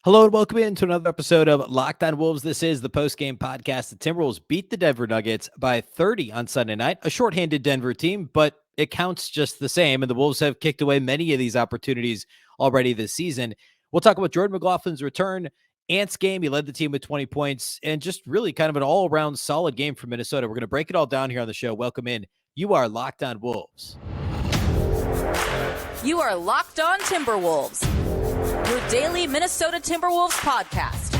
Hello and welcome into another episode of Locked On Wolves. This is the post-game podcast. The Timberwolves beat the Denver Nuggets by 30 on Sunday night, a shorthanded Denver team, but it counts just the same, and the Wolves have kicked away many of these opportunities already this season. We'll talk about Jordan McLaughlin's return, Ant's game. He led the team with 20 points, and just really kind of an all-around solid game for Minnesota. We're going to break it all down here on the show. Welcome in. You are Locked On Wolves. You are Locked On Timberwolves, your daily Minnesota Timberwolves podcast.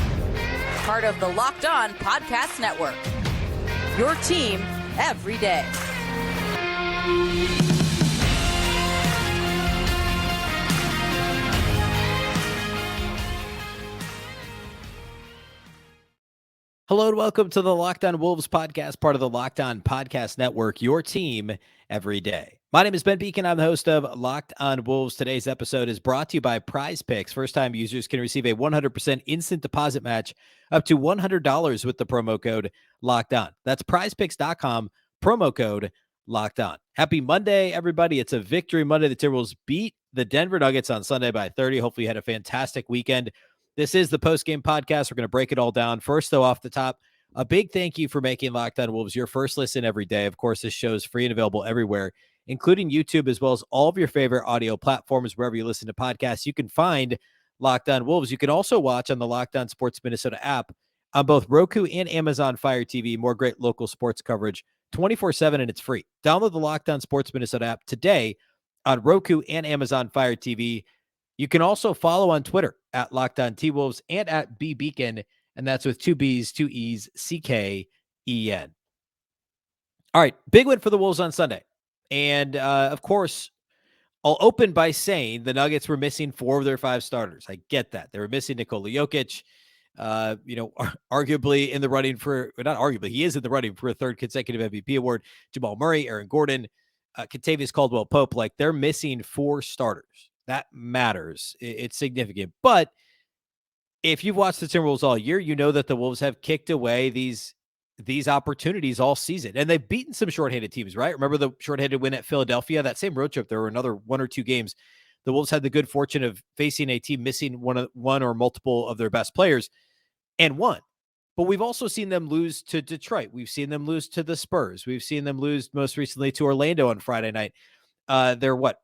Part of the Locked On Podcast Network. Your team every day. Hello and welcome to the Locked On Wolves podcast, part of the Locked On Podcast Network, your team every day. My name is Ben Beecken. I'm the host of Locked On Wolves. Today's episode is brought to you by PrizePicks. First-time users can receive a 100% instant deposit match up to $100 with the promo code Locked On. That's PrizePicks.com, promo code Locked On. Happy Monday, everybody. It's a victory Monday. The Timberwolves beat the Denver Nuggets on Sunday by 30. Hopefully you had a fantastic weekend. This is the post-game podcast. We're going to break it all down. First, though, off the top, a big thank you for making Locked On Wolves your first listen every day. Of course, this show is free and available everywhere, including YouTube, as well as all of your favorite audio platforms. Wherever you listen to podcasts, you can find Locked On Wolves. You can also watch on the Locked On Sports Minnesota app on both Roku and Amazon Fire TV. More great local sports coverage 24/7, and it's free. Download the Locked On Sports Minnesota app today on Roku and Amazon Fire TV. You can also follow on Twitter at Locked On T-Wolves and at Beecken, and that's with two B's, two E's, C-K-E-N. All right, big win for the Wolves on Sunday. And, of course, I'll open by saying the Nuggets were missing 4 of their 5 starters. I get that. They were missing Nikola Jokic, arguably in the running for, not arguably, he is in the running for a 3rd consecutive MVP award. Jamal Murray, Aaron Gordon, Kentavious Caldwell-Pope. Like, they're missing 4 starters. That matters. It's significant. But if you've watched the Timberwolves all year, you know that the Wolves have kicked away these opportunities all season. And they've beaten some shorthanded teams, right? Remember the shorthanded win at Philadelphia? That same road trip, there were another 1 or 2 games. The Wolves had the good fortune of facing a team missing one or multiple of their best players and won. But we've also seen them lose to Detroit. We've seen them lose to the Spurs. We've seen them lose most recently to Orlando on Friday night. They're what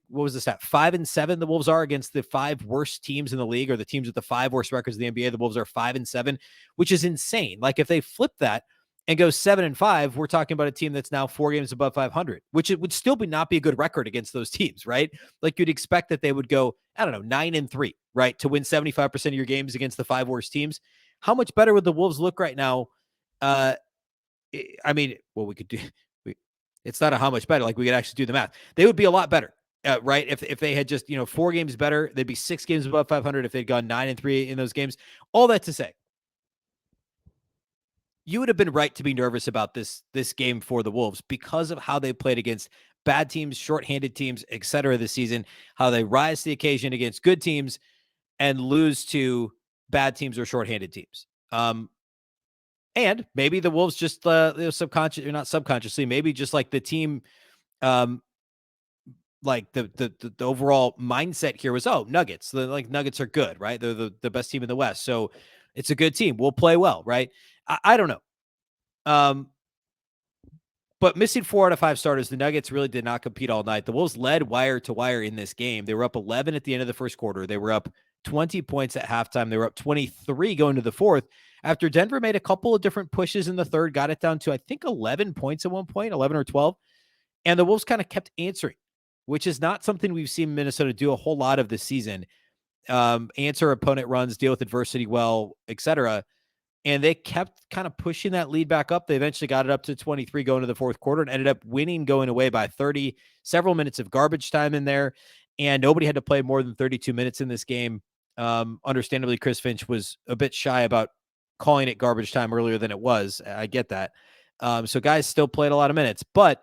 was the stat? 5-7. The Wolves are against the 5 worst teams in the league, or the teams with the 5 worst records in the NBA. The Wolves are 5-7, which is insane. Like, if they flip that and go 7-5, we're talking about a team that's now 4 games above 500, which it would still not be a good record against those teams, right? Like, you'd expect that they would go, 9-3, right, to win 75% of your games against the 5 worst teams. How much better would the Wolves look right now? We could do. It's not a how much better. Like, we could actually do the math. They would be a lot better, right? If they had just 4 games better, they'd be 6 games above 500. If they'd gone 9-3 in those games. All that to say, you would have been right to be nervous about this game for the Wolves because of how they played against bad teams, shorthanded teams, etc. this season. How they rise to the occasion against good teams and lose to bad teams or shorthanded teams. And maybe the Wolves just subconsciously, or not subconsciously, maybe just like the team, like the overall mindset here was, Nuggets. Nuggets are good, right? They're the best team in the West, so it's a good team. We'll play well, right? I don't know. But missing 4 out of 5 starters, the Nuggets really did not compete all night. The Wolves led wire to wire in this game. They were up 11 at the end of the first quarter. They were up 20 points at halftime. They were up 23 going to the fourth. After Denver made a couple of different pushes in the third, got it down to, I think, 11 points at one point, 11 or 12. And the Wolves kind of kept answering, which is not something we've seen Minnesota do a whole lot of this season. Answer opponent runs, deal with adversity well, etc. And they kept kind of pushing that lead back up. They eventually got it up to 23 going to the fourth quarter and ended up winning, going away by 30. Several minutes of garbage time in there, and nobody had to play more than 32 minutes in this game. Understandably, Chris Finch was a bit shy about calling it garbage time earlier than it was. I get that. So guys still played a lot of minutes, but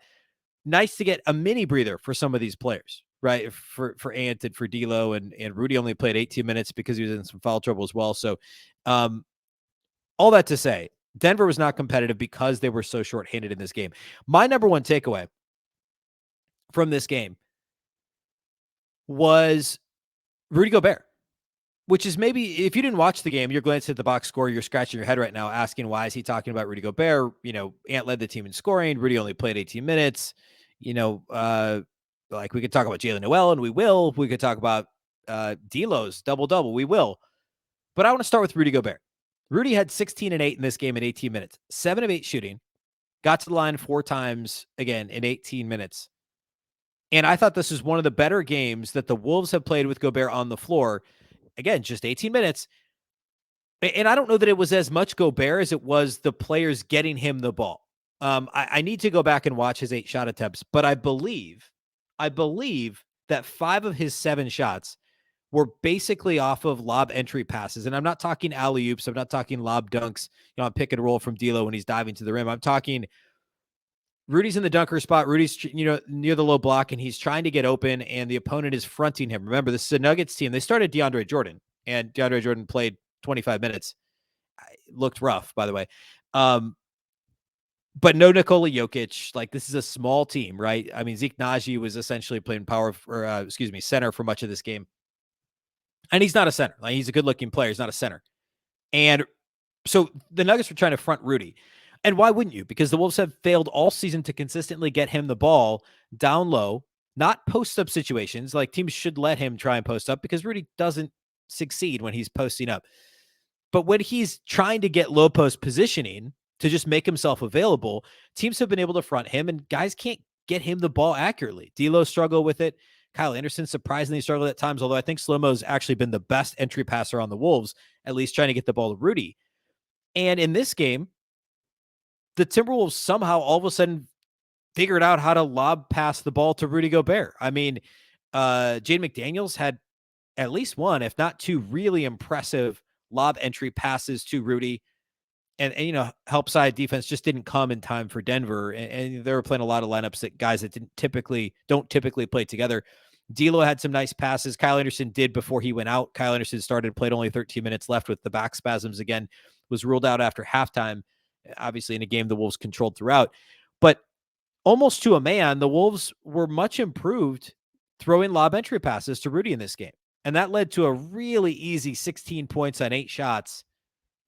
nice to get a mini breather for some of these players, right? For Ant and for D'Lo, and Rudy only played 18 minutes because he was in some foul trouble as well. So all that to say, Denver was not competitive because they were so shorthanded in this game. My number one takeaway from this game was Rudy Gobert. which is maybe if you didn't watch the game, you're glancing at the box score, you're scratching your head right now asking, why is he talking about Rudy Gobert? Ant led the team in scoring. Rudy only played 18 minutes. Like we could talk about Jalen Noel, and we will. We could talk about D'Lo's double-double. We will. But I want to start with Rudy Gobert. Rudy had 16 and 8 in this game in 18 minutes. 7 of 8 shooting. Got to the line 4 times, again, in 18 minutes. And I thought this was one of the better games that the Wolves have played with Gobert on the floor. Again, just 18 minutes. And I don't know that it was as much Gobert as it was the players getting him the ball. I need to go back and watch his 8 shot attempts, but I believe that 5 of his 7 shots were basically off of lob entry passes. And I'm not talking alley-oops. I'm not talking lob dunks, on pick and roll from D'Lo when he's diving to the rim. I'm talking Rudy's in the dunker spot. Rudy's, near the low block, and he's trying to get open, and the opponent is fronting him. Remember, this is a Nuggets team. They started DeAndre Jordan, and DeAndre Jordan played 25 minutes. Looked rough, by the way. But no Nikola Jokic. Like, this is a small team, right? I mean, Zeke Naji was essentially playing center for much of this game. And he's not a center. Like, he's a good-looking player. He's not a center. And so the Nuggets were trying to front Rudy. And why wouldn't you? Because the Wolves have failed all season to consistently get him the ball down low, not post-up situations. Like, teams should let him try and post up because Rudy doesn't succeed when he's posting up. But when he's trying to get low post positioning to just make himself available, teams have been able to front him, and guys can't get him the ball accurately. D'Lo struggled with it. Kyle Anderson surprisingly struggled at times, although I think Slow-Mo's actually been the best entry passer on the Wolves, at least trying to get the ball to Rudy. And in this game, the Timberwolves somehow all of a sudden figured out how to lob pass the ball to Rudy Gobert. I mean, Jaden McDaniels had at least one, if not 2, really impressive lob entry passes to Rudy. And help side defense just didn't come in time for Denver. And they were playing a lot of lineups that guys that don't typically play together. D'Lo had some nice passes. Kyle Anderson did before he went out. Kyle Anderson played only 13 minutes left with the back spasms again, was ruled out after halftime, obviously in a game the Wolves controlled throughout. But almost to a man, the Wolves were much improved throwing lob entry passes to Rudy in this game. And that led to a really easy 16 points on 8 shots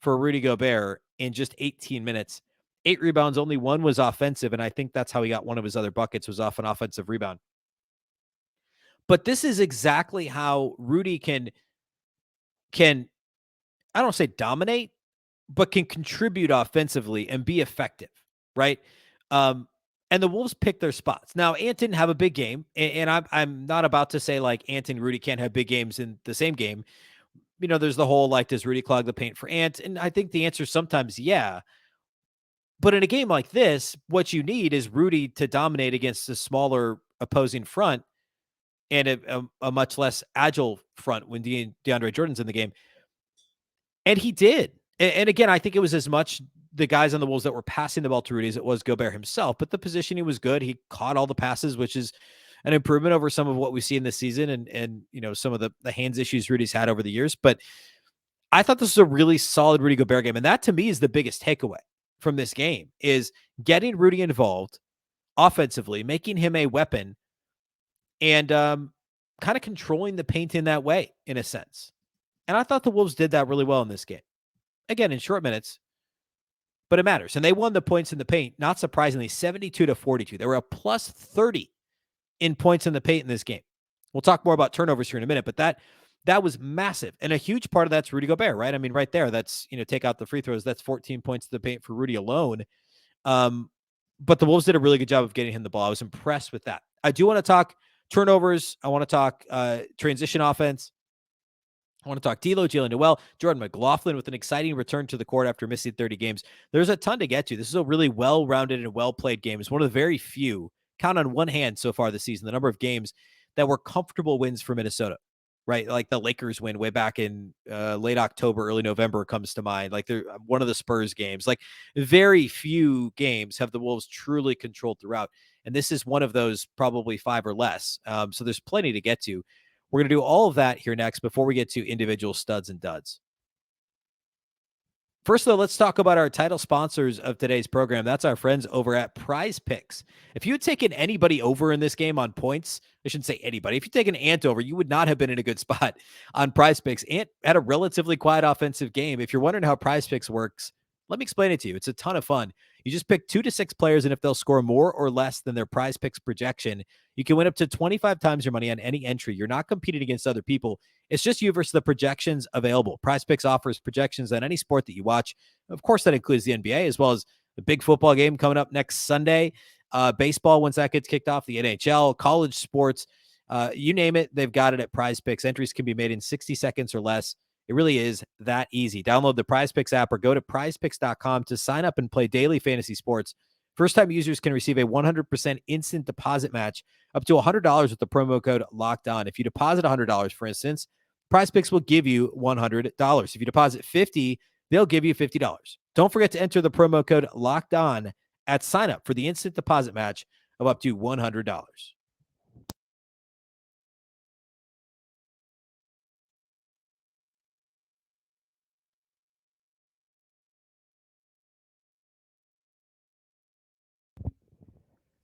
for Rudy Gobert in just 18 minutes. 8 rebounds, only 1 was offensive, and I think that's how he got one of his other buckets, was off an offensive rebound. But this is exactly how Rudy can I don't say dominate, but can contribute offensively and be effective, right? And the Wolves pick their spots. Now, Ant didn't have a big game, and I'm not about to say like Ant and Rudy can't have big games in the same game. There's the whole, like, does Rudy clog the paint for Ant? And I think the answer is sometimes, yeah. But in a game like this, what you need is Rudy to dominate against a smaller opposing front and a much less agile front when DeAndre Jordan's in the game. And he did. And again, I think it was as much the guys on the Wolves that were passing the ball to Rudy as it was Gobert himself. But the positioning was good. He caught all the passes, which is an improvement over some of what we see in this season and some of the hands issues Rudy's had over the years. But I thought this was a really solid Rudy Gobert game. And that, to me, is the biggest takeaway from this game, is getting Rudy involved offensively, making him a weapon, and kind of controlling the paint in that way, in a sense. And I thought the Wolves did that really well in this game. Again, in short minutes, but it matters. And they won the points in the paint, not surprisingly, 72-42. They were a plus 30 in points in the paint in this game. We'll talk more about turnovers here in a minute, but that was massive. And a huge part of that's Rudy Gobert, right? I mean, right there, that's, take out the free throws. That's 14 points in the paint for Rudy alone. But the Wolves did a really good job of getting him the ball. I was impressed with that. I do want to talk turnovers. I want to talk transition offense. I want to talk D'Lo, Jalen Noel, Jordan McLaughlin with an exciting return to the court after missing 30 games. There's a ton to get to. This is a really well-rounded and well-played game. It's one of the very few, count on one hand so far this season, the number of games that were comfortable wins for Minnesota, right? Like the Lakers win way back in late October, early November comes to mind. Like they're one of the Spurs games. Like very few games have the Wolves truly controlled throughout. And this is one of those, probably 5 or less. So there's plenty to get to. We're going to do all of that here next before we get to individual studs and duds. First, though, let's talk about our title sponsors of today's program. That's our friends over at PrizePicks. If you had taken anybody over in this game on points, I shouldn't say anybody. If you take an Ant over, you would not have been in a good spot on PrizePicks. Ant had a relatively quiet offensive game. If you're wondering how PrizePicks works, let me explain it to you. It's a ton of fun. You just pick 2 to 6 players, and if they'll score more or less than their PrizePicks projection, you can win up to 25 times your money on any entry. You're not competing against other people. It's just you versus the projections available. PrizePicks offers projections on any sport that you watch. Of course, that includes the NBA, as well as the big football game coming up next Sunday. Baseball, once that gets kicked off, the NHL, college sports, you name it, they've got it at PrizePicks. Entries can be made in 60 seconds or less. It really is that easy. Download the PrizePicks app or go to prizepicks.com to sign up and play daily fantasy sports. First-time users can receive a 100% instant deposit match up to $100 with the promo code Locked On. If you deposit $100, for instance, PrizePicks will give you $100. If you deposit $50, they'll give you $50. Don't forget to enter the promo code Locked On at sign up for the instant deposit match of up to $100.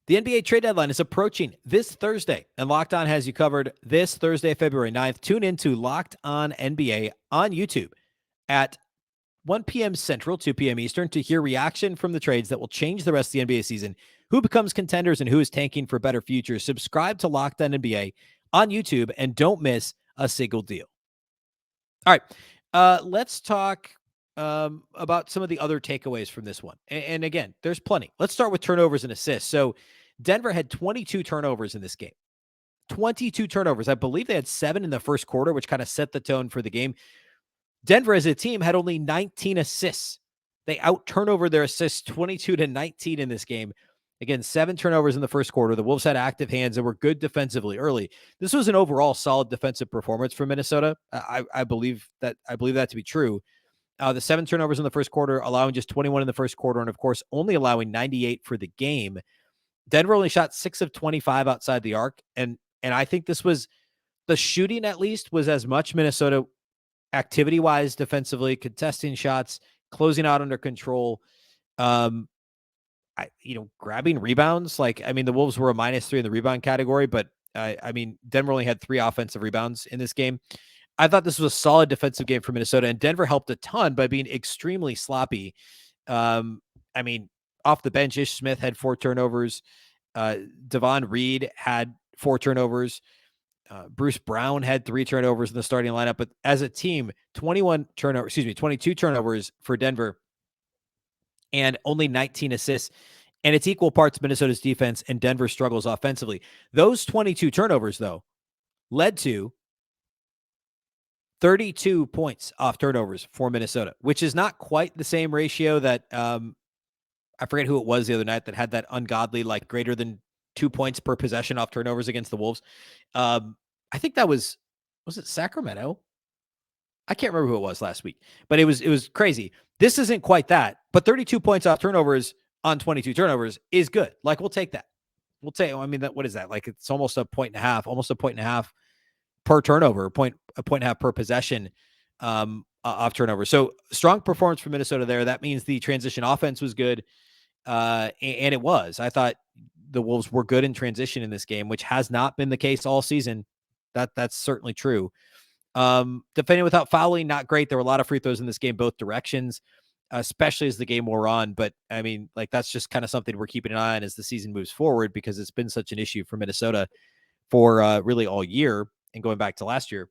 The NBA trade deadline is approaching this Thursday, and Locked On has you covered this Thursday, February 9th. Tune into Locked On NBA on YouTube at 1 p.m. Central, 2 p.m. Eastern to hear reaction from the trades that will change the rest of the NBA season, who becomes contenders and who is tanking for better futures. Subscribe to Locked On NBA on YouTube and don't miss a single deal. All right, let's talk about some of the other takeaways from this one. And again, there's plenty. Let's start with turnovers and assists. So Denver had 22 turnovers in this game. 22 turnovers. I believe they had 7 in the first quarter, which kind of set the tone for the game. Denver as a team had only 19 assists. They out-turnovered their assists 22-19 in this game. Again, 7 turnovers in the first quarter. The Wolves had active hands and were good defensively early. This was an overall solid defensive performance for Minnesota. I believe that to be true. The 7 turnovers in the first quarter, allowing just 21 in the first quarter, and of course, only allowing 98 for the game. Denver only shot 6 of 25 outside the arc, and I think this was the shooting, at least, was as much Minnesota activity-wise, defensively, contesting shots, closing out under control, grabbing rebounds. The Wolves were a -3 in the rebound category, but Denver only had 3 offensive rebounds in this game. I thought this was a solid defensive game for Minnesota, and Denver helped a ton by being extremely sloppy. Off the bench, Ish Smith had 4 turnovers. Devon Reed had 4 turnovers. Bruce Brown had 3 turnovers in the starting lineup, but as a team, 22 turnovers for Denver and only 19 assists. And it's equal parts Minnesota's defense and Denver's struggles offensively. Those 22 turnovers, though, led to 32 points off turnovers for Minnesota, which is not quite the same ratio that I forget who it was the other night that had that ungodly, greater than 2 points per possession off turnovers against the Wolves. I think that was it Sacramento? I can't remember who it was last week, but it was crazy. This isn't quite that, but 32 points off turnovers on 22 turnovers is good. We'll take that. We'll take, what is that? It's almost a point and a half per turnover, a point and a half per possession off turnover. So strong performance from Minnesota there. That means the transition offense was good. And it was. I thought the Wolves were good in transition in this game, which has not been the case all season. That's certainly true. Defending without fouling, not great. There were a lot of free throws in this game, both directions, especially as the game wore on. But that's just kind of something we're keeping an eye on as the season moves forward, because it's been such an issue for Minnesota for really all year and going back to last year.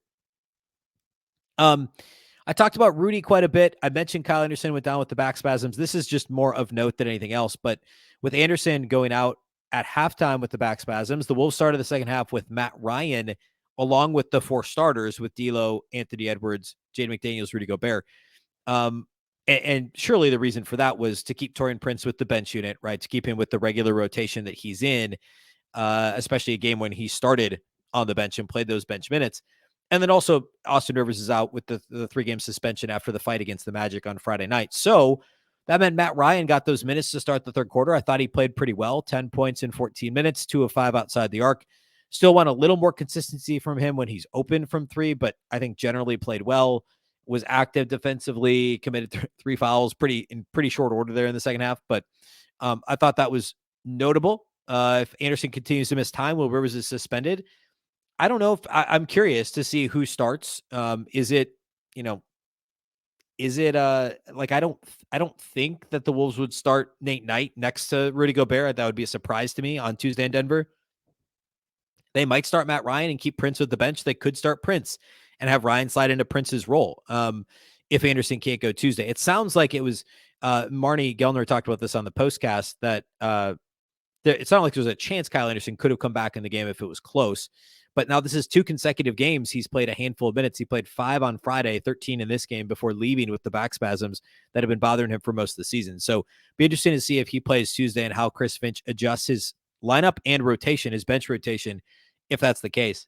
I talked about Rudy quite a bit. I mentioned Kyle Anderson went down with the back spasms. This is just more of note than anything else. But with Anderson going out at halftime with the back spasms, the Wolves started the second half with Matt Ryan, along with the 4 starters with D'Lo, Anthony Edwards, Jaden McDaniels, Rudy Gobert. And surely the reason for that was to keep Taurean Prince with the bench unit, right? To keep him with the regular rotation that he's in, especially a game when he started on the bench and played those bench minutes. And then also Austin Rivers is out with the 3-game suspension after the fight against the Magic on Friday night. So that meant Matt Ryan got those minutes to start the third quarter. I thought he played pretty well, 10 points in 14 minutes, 2 of 5 outside the arc. Still want a little more consistency from him when he's open from 3, but I think generally played well. was active defensively, committed 3 fouls in pretty short order there in the second half. But I thought that was notable. If Anderson continues to miss time while Rivers is suspended, I don't know if I'm curious to see who starts. Is it, like, I don't think that the Wolves would start Nate Knight next to Rudy Gobert. That would be a surprise to me on Tuesday in Denver. They might start Matt Ryan and keep Prince with the bench. They could start Prince and have Ryan slide into Prince's role. If Anderson can't go Tuesday, it sounds like it was Marnie Gellner talked about this on the postcast that it's not like there was a chance Kyle Anderson could have come back in the game if it was close. But now this is 2 consecutive games. He's played a handful of minutes. He played 5 on Friday, 13 in this game before leaving with the back spasms that have been bothering him for most of the season. So be interesting to see if he plays Tuesday and how Chris Finch adjusts his lineup and rotation, his bench rotation, if that's the case.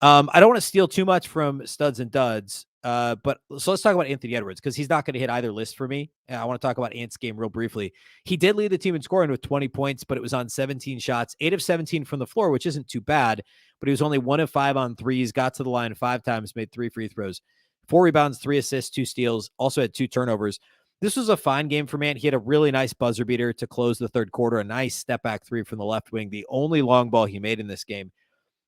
I don't want to steal too much from studs and duds, but so let's talk about Anthony Edwards because he's not going to hit either list for me. I want to talk about Ant's game real briefly. He did lead the team in scoring with 20 points, but it was on 17 shots, 8 of 17 from the floor, which isn't too bad, but he was only 1 of 5 on threes, got to the line 5 times, made 3 free throws, 4 rebounds, 3 assists, 2 steals, also had 2 turnovers. This was a fine game for Ant. He had a really nice buzzer beater to close the third quarter, a nice step back 3 from the left wing, the only long ball he made in this game.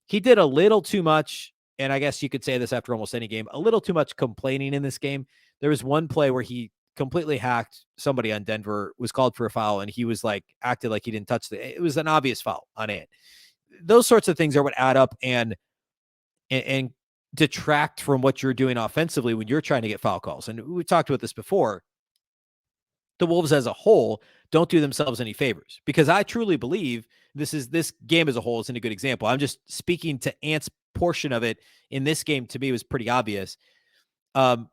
He did a little too much, and I guess you could say this after almost any game, a little too much complaining in this game. There was one play where he completely hacked somebody on Denver, was called for a foul, and he was like, acted like he didn't touch it was an obvious foul on Ant. Those sorts of things are what add up and detract from what you're doing offensively when you're trying to get foul calls. And we talked about this before. The Wolves as a whole don't do themselves any favors because I truly believe this game as a whole isn't a good example. I'm just speaking to Ant's portion of it in this game. To me, was pretty obvious. The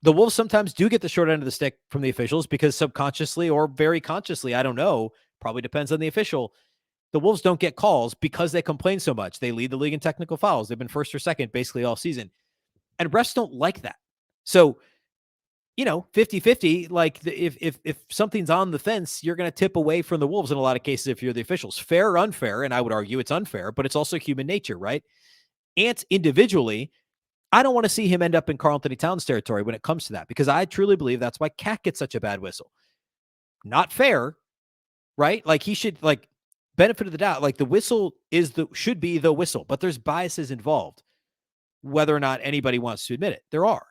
Wolves sometimes do get the short end of the stick from the officials because subconsciously or very consciously, I don't know, probably depends on the official. The Wolves don't get calls because they complain so much. They lead the league in technical fouls. They've been first or second basically all season. And refs don't like that. So, 50-50, like if something's on the fence, you're going to tip away from the Wolves in a lot of cases if you're the officials. Fair or unfair, and I would argue it's unfair, but it's also human nature, right? Ant individually, I don't want to see him end up in Karl-Anthony Towns territory when it comes to that because I truly believe that's why Cat gets such a bad whistle. Not fair, right? Like he should, like, benefit of the doubt, like the whistle should be the whistle, but there's biases involved, whether or not anybody wants to admit it. There are.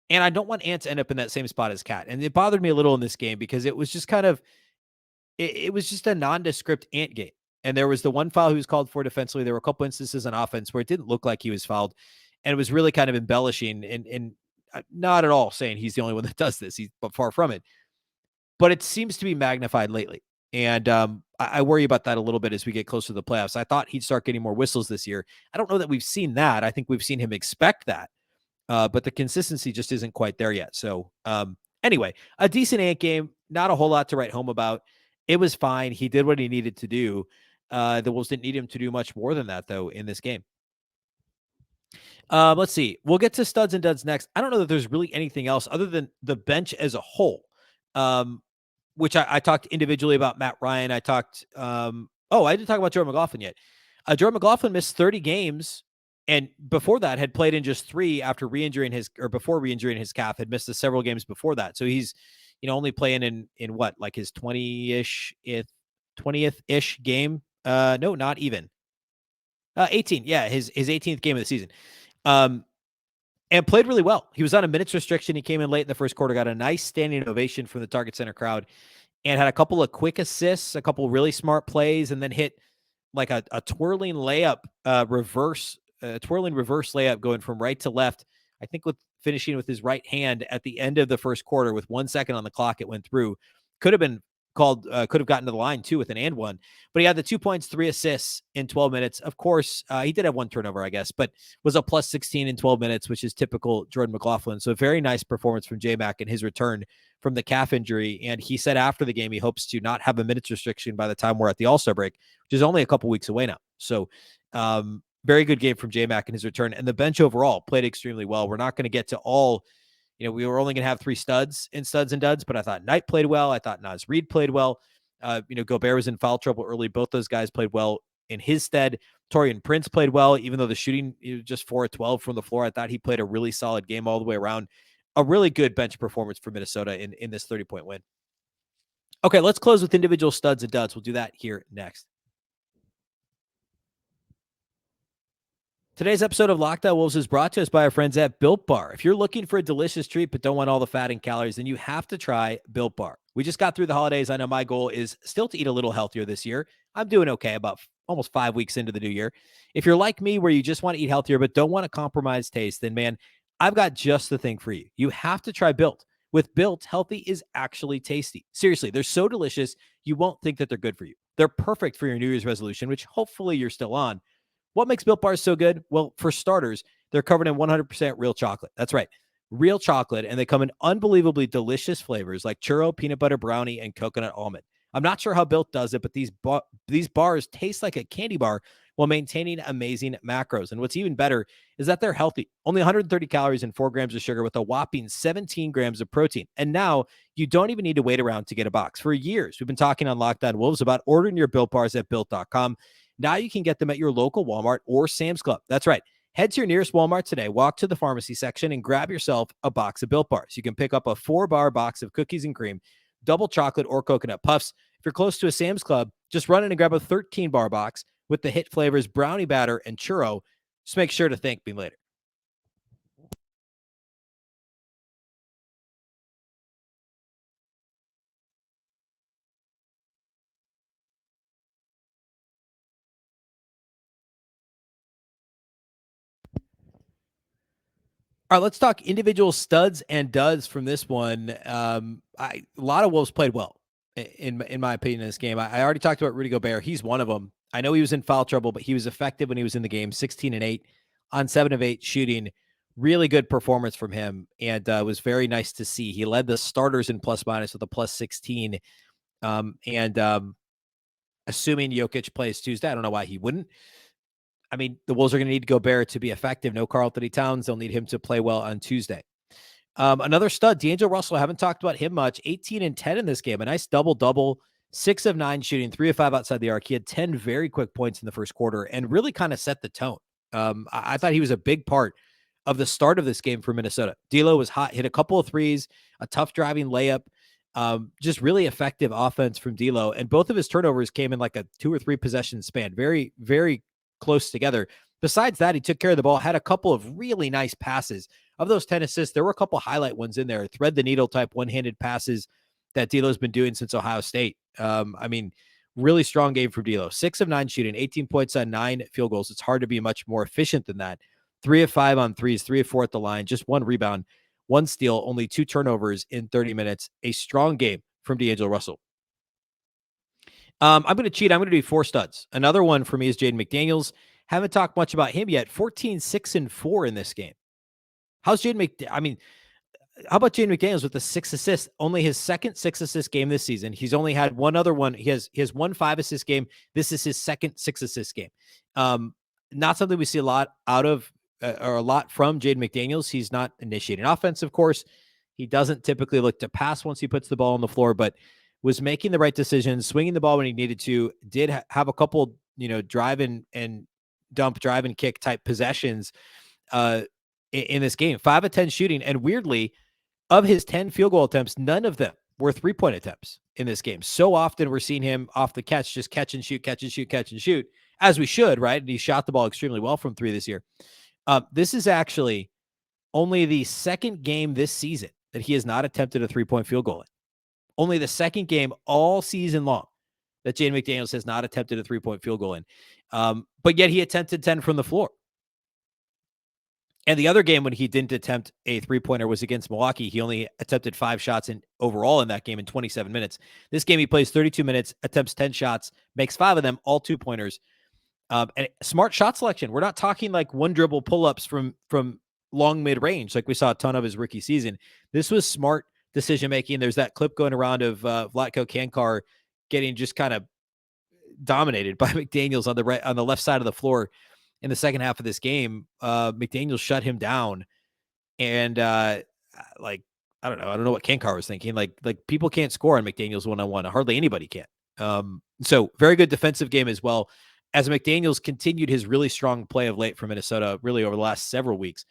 And I don't want Ant to end up in that same spot as Cat. And it bothered me a little in this game because it was just kind of, it was just a nondescript Ant game. And there was the one foul he was called for defensively. There were a couple instances on offense where it didn't look like he was fouled. And it was really kind of embellishing and not at all saying he's the only one that does this. He's far from it. But it seems to be magnified lately. And I worry about that a little bit as we get closer to the playoffs. I thought he'd start getting more whistles this year. I don't know that we've seen that. I think we've seen him expect that. But the consistency just isn't quite there yet. So anyway, a decent Ant game, not a whole lot to write home about. It was fine. He did what he needed to do. The Wolves didn't need him to do much more than that, though, in this game. Let's see. We'll get to studs and duds next. I don't know that there's really anything else other than the bench as a whole, which I talked individually about Matt Ryan. I talked I didn't talk about Jordan McLaughlin yet. Jordan McLaughlin missed 30 games. And before that had played in just 3 after before re-injuring his calf, had missed several games before that. So he's, only playing in what, like his 20th-ish game. No, not even 18. Yeah. His 18th game of the season. And played really well. He was on a minutes restriction. He came in late in the first quarter, got a nice standing ovation from the Target Center crowd and had a couple of quick assists, a couple really smart plays, and then hit like a twirling layup, twirling reverse layup going from right to left, I think with finishing with his right hand at the end of the first quarter with 1 second on the clock. It went through. Could have been called, could have gotten to the line too with an and one, but he had the 2 points, 3 assists in 12 minutes. Of course, he did have 1 turnover, I guess, but was a plus 16 in 12 minutes, which is typical Jordan McLaughlin. So a very nice performance from J-Mac in his return from the calf injury. And he said after the game, he hopes to not have a minutes restriction by the time we're at the All-Star break, which is only a couple weeks away now. So, very good game from J-Mac in his return. And the bench overall played extremely well. We're not going to get to all, we were only going to have 3 studs and duds, but I thought Knight played well. I thought Naz Reid played well. Gobert was in foul trouble early. Both those guys played well in his stead. Torian Prince played well, even though the shooting was just 4 of 12 from the floor. I thought he played a really solid game all the way around. A really good bench performance for Minnesota in this 30-point win. Okay, let's close with individual studs and duds. We'll do that here next. Today's episode of Locked On Wolves is brought to us by our friends at Built Bar. If you're looking for a delicious treat but don't want all the fat and calories, then you have to try Built Bar. We just got through the holidays. I know my goal is still to eat a little healthier this year. I'm doing okay about almost 5 weeks into the new year. If you're like me, where you just want to eat healthier but don't want to compromise taste, then man, I've got just the thing for you. You have to try Built. With Built, healthy is actually tasty. Seriously, they're so delicious, you won't think that they're good for you. They're perfect for your New Year's resolution, which hopefully you're still on. What makes Built Bars so good? Well, for starters, they're covered in 100% real chocolate. That's right, real chocolate, and they come in unbelievably delicious flavors like churro, peanut butter brownie, and coconut almond. I'm not sure how Built does it, but these bars taste like a candy bar while maintaining amazing macros. And what's even better is that they're healthy. Only 130 calories and 4 grams of sugar with a whopping 17 grams of protein. And now you don't even need to wait around to get a box. For years, we've been talking on Locked On Wolves about ordering your Built Bars at Built.com. Now you can get them at your local Walmart or Sam's Club. That's right. Head to your nearest Walmart today, walk to the pharmacy section, and grab yourself a box of Built Bars. You can pick up a 4-bar box of cookies and cream, double chocolate, or coconut puffs. If you're close to a Sam's Club, just run in and grab a 13-bar box with the hit flavors brownie batter and churro. Just make sure to thank me later. All right, let's talk individual studs and duds from this one. A lot of Wolves played well, in my opinion, in this game. I already talked about Rudy Gobert. He's one of them. I know he was in foul trouble, but he was effective when he was in the game. 16 and 8 on 7 of 8 shooting. Really good performance from him, and it was very nice to see. He led the starters in plus minus with a plus 16. Assuming Jokic plays Tuesday, I don't know why he wouldn't. I mean, the Wolves are going to need Gobert to be effective. No Karl-Anthony Towns. They'll need him to play well on Tuesday. Another stud, D'Angelo Russell. I haven't talked about him much. 18 and 10 in this game. A nice double-double. 6 of 9 shooting, 3 of 5 outside the arc. He had 10 very quick points in the first quarter and really kind of set the tone. I thought he was a big part of the start of this game for Minnesota. D'Lo was hot, hit a couple of threes, a tough driving layup. Just really effective offense from D'Lo. And both of his turnovers came in like a 2 or 3 possession span. Very, very close together. Besides that, he took care of the ball, had a couple of really nice passes. Of those 10 assists, there were a couple highlight ones in there, thread the needle type one-handed passes that D'Lo's been doing since Ohio State. I mean, really strong game from D'Lo. 6 of 9 shooting, 18 points on 9 field goals. It's hard to be much more efficient than that. 3 of 5 on threes, 3 of 4 at the line, just 1 rebound, 1 steal, only 2 turnovers in 30 minutes. A strong game from D'Angelo Russell. I'm going to cheat. I'm going to do 4 studs. Another one for me is Jaden McDaniels. Haven't talked much about him yet. 14, 6, and 4 in this game. How's Jaden McDaniels? I mean, how about Jaden McDaniels with the 6 assists? Only his second 6-assist game this season. He's only had one other one. He has 1 5-assist game. This is his second 6-assist game. Not something we see a lot out of or a lot from Jaden McDaniels. He's not initiating offense, of course. He doesn't typically look to pass once he puts the ball on the floor, but was making the right decisions, swinging the ball when he needed to, did have a couple, drive and dump, drive and kick type possessions in this game. 5 of 10 shooting. And weirdly, of his 10 field goal attempts, none of them were 3-point attempts in this game. So often we're seeing him off the catch, just catch and shoot, catch and shoot, catch and shoot, as we should, right? And he shot the ball extremely well from 3 this year. This is actually only the second game this season that he has not attempted a 3-point field goal in. Only the second game all season long that Jaden McDaniels has not attempted a 3-point field goal in. But yet he attempted 10 from the floor. And the other game when he didn't attempt a 3-pointer was against Milwaukee. He only attempted 5 shots overall in that game in 27 minutes. This game he plays 32 minutes, attempts 10 shots, makes 5 of them, all 2-pointers. And smart shot selection. We're not talking like one dribble pull-ups from long mid-range like we saw a ton of his rookie season. This was smart decision-making. There's that clip going around of Vlatko Kankar getting just kind of dominated by McDaniels on the left side of the floor in the second half of this game. McDaniels shut him down. And I don't know what Kankar was thinking. Like people can't score on McDaniels one-on-one. Hardly anybody can. So very good defensive game as well. as McDaniels continued his really strong play of late for Minnesota, really over the last several weeks.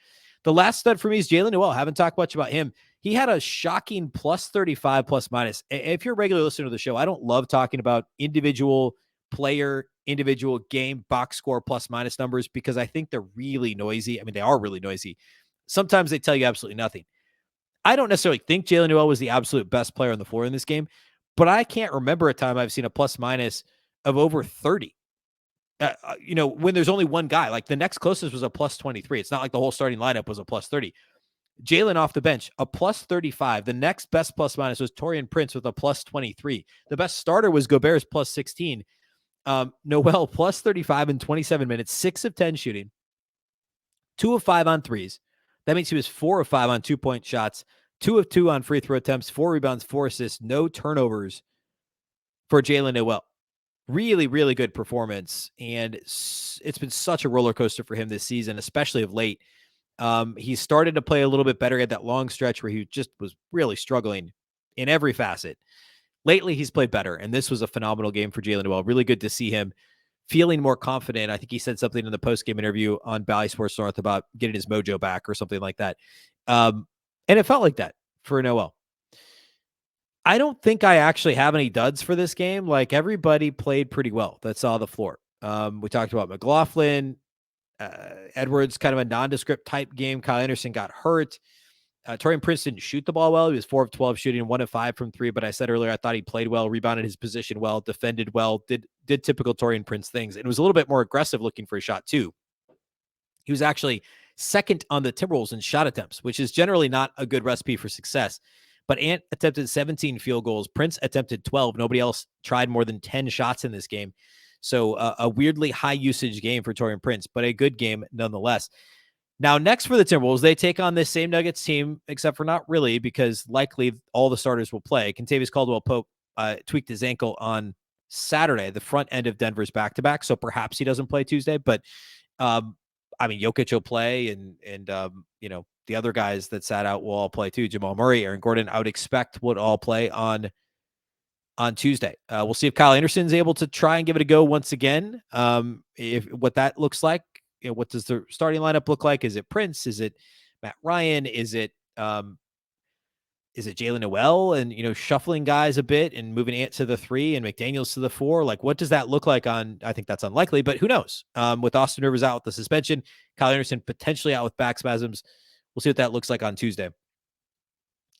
The last stud for me is Jaylen Nowell. Haven't talked much about him. He had a shocking plus 35 plus minus. If you're a regular listener to the show, I don't love talking about individual player, individual game, box score, plus minus numbers, because I think they're really noisy. I mean, they are really noisy. Sometimes they tell you absolutely nothing. I don't necessarily think Jaylen Nowell was the absolute best player on the floor in this game, but I can't remember a time I've seen a plus minus of over 30. When there's only one guy, like the next closest was a plus 23. It's not like the whole starting lineup was a plus 30. Jaylen off the bench, a plus 35. The next best plus minus was Taurean Prince with a plus 23. The best starter was Gobert's plus 16. Nowell plus 35 in 27 minutes, 6 of 10 shooting, 2 of 5 on threes. That means he was 4 of 5 on 2-point shots, 2 of 2 on free throw attempts, 4 rebounds, 4 assists, no turnovers for Jaylen Nowell. Really, really good performance. And it's been such a roller coaster for him this season, especially of late. He started to play a little bit better at that long stretch where he just was really struggling in every facet. Lately, he's played better, and this was a phenomenal game for Jaylen Nowell. Really good to see him feeling more confident. I think he said something in the post-game interview on Bally Sports North about getting his mojo back or something like that. And it felt like that for Nowell. I don't think I actually have any duds for this game. Like, everybody played pretty well that saw the floor. We talked about McLaughlin, Edwards, kind of a nondescript type game. Kyle Anderson got hurt. Taurean Prince didn't shoot the ball well. He was 4 of 12 shooting, 1 of 5 from 3. But I said earlier, I thought he played well, rebounded his position well, defended well, did typical Taurean Prince things. And it was a little bit more aggressive looking for a shot too. He was actually second on the Timberwolves in shot attempts, which is generally not a good recipe for success. But Ant attempted 17 field goals. Prince attempted 12. Nobody else tried more than 10 shots in this game. So a weirdly high usage game for Taurean Prince, but a good game nonetheless. Now, next for the Timberwolves, they take on this same Nuggets team, except for not really, because likely all the starters will play. Kentavious Caldwell-Pope tweaked his ankle on Saturday, the front end of Denver's back-to-back, so perhaps he doesn't play Tuesday. But, Jokic will play, and the other guys that sat out will all play too. Jamal Murray, Aaron Gordon, I would expect would all play on Tuesday. We'll see if Kyle Anderson's able to try and give it a go once again. If what that looks like. What does the starting lineup look like? Is it Prince? Is it Matt Ryan? Is it Jaylen Nowell and, shuffling guys a bit and moving Ant to the 3 and McDaniels to the 4? Like, what does that look like I think that's unlikely, but who knows? With Austin Rivers out with the suspension, Kyle Anderson potentially out with back spasms. We'll see what that looks like on Tuesday.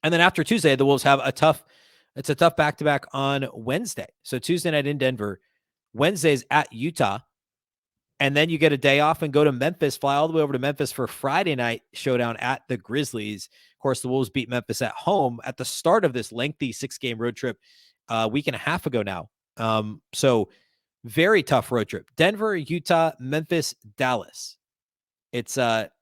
And then after Tuesday, the Wolves have a tough back-to-back on Wednesday. So Tuesday night in Denver, Wednesday's at Utah. And then you get a day off and go to Memphis, fly all the way over to Memphis for Friday night showdown at the Grizzlies. Of course, the Wolves beat Memphis at home at the start of this lengthy 6-game road trip a week and a half ago now. So very tough road trip. Denver, Utah, Memphis, Dallas. It's tough.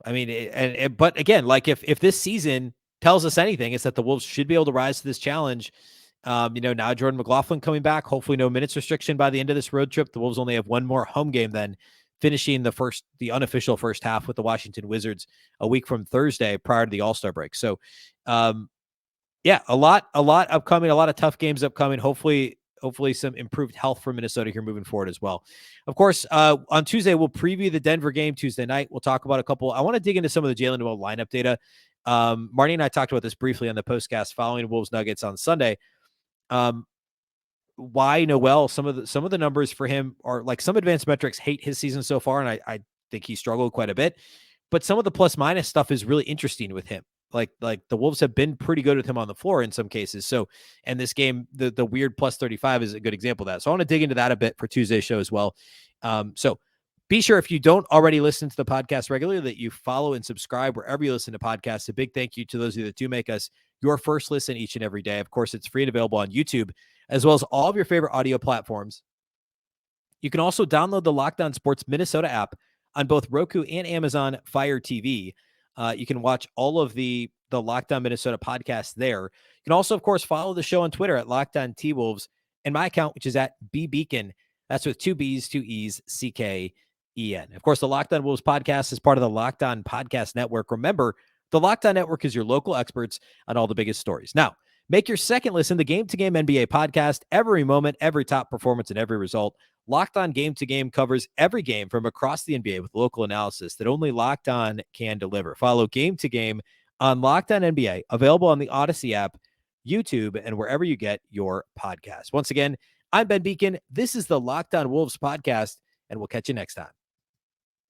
I mean, but again, like if this season tells us anything, it's that the Wolves should be able to rise to this challenge. Now Jordan McLaughlin coming back, hopefully no minutes restriction by the end of this road trip. The Wolves only have one more home game then, finishing the unofficial first half with the Washington Wizards a week from Thursday prior to the All-Star break. So, a lot upcoming, a lot of tough games upcoming. Hopefully some improved health for Minnesota here moving forward as well. Of course, on Tuesday, we'll preview the Denver game Tuesday night. We'll talk about I want to dig into some of the Jaylen Nowell lineup data. Marty and I talked about this briefly on the postcast following Wolves Nuggets on Sunday. Why Nowell, some of the numbers for him are like some advanced metrics hate his season so far. And I think he struggled quite a bit, but some of the plus minus stuff is really interesting with him. Like the Wolves have been pretty good with him on the floor in some cases. So, and this game, the weird plus 35 is a good example of that. So I want to dig into that a bit for Tuesday's show as well. So be sure, if you don't already listen to the podcast regularly, that you follow and subscribe wherever you listen to podcasts. A big thank you to those of you that do make us your first listen each and every day. Of course, it's free and available on YouTube, as well as all of your favorite audio platforms. You can also download the Locked On Sports Minnesota app on both Roku and Amazon Fire TV. You can watch all of the Locked On Minnesota podcasts there. You can also, of course, follow the show on Twitter at Locked On T-Wolves, and my account, which is at Beecken. That's with 2 B's, 2 E's, C-K-E-N. Of course, the Locked On Wolves podcast is part of the Locked On Podcast Network. Remember, the Locked On Network is your local experts on all the biggest stories. Now, Make your second listen the Game to Game NBA podcast. Every moment, every top performance, and every result. Locked On Game to Game covers every game from across the NBA with local analysis that only Locked On can deliver. Follow Game to Game on Locked On NBA, available on the Odyssey app, YouTube, and wherever you get your podcasts. Once again, I'm Ben Beecken. This is the Locked On Wolves podcast, and we'll catch you next time.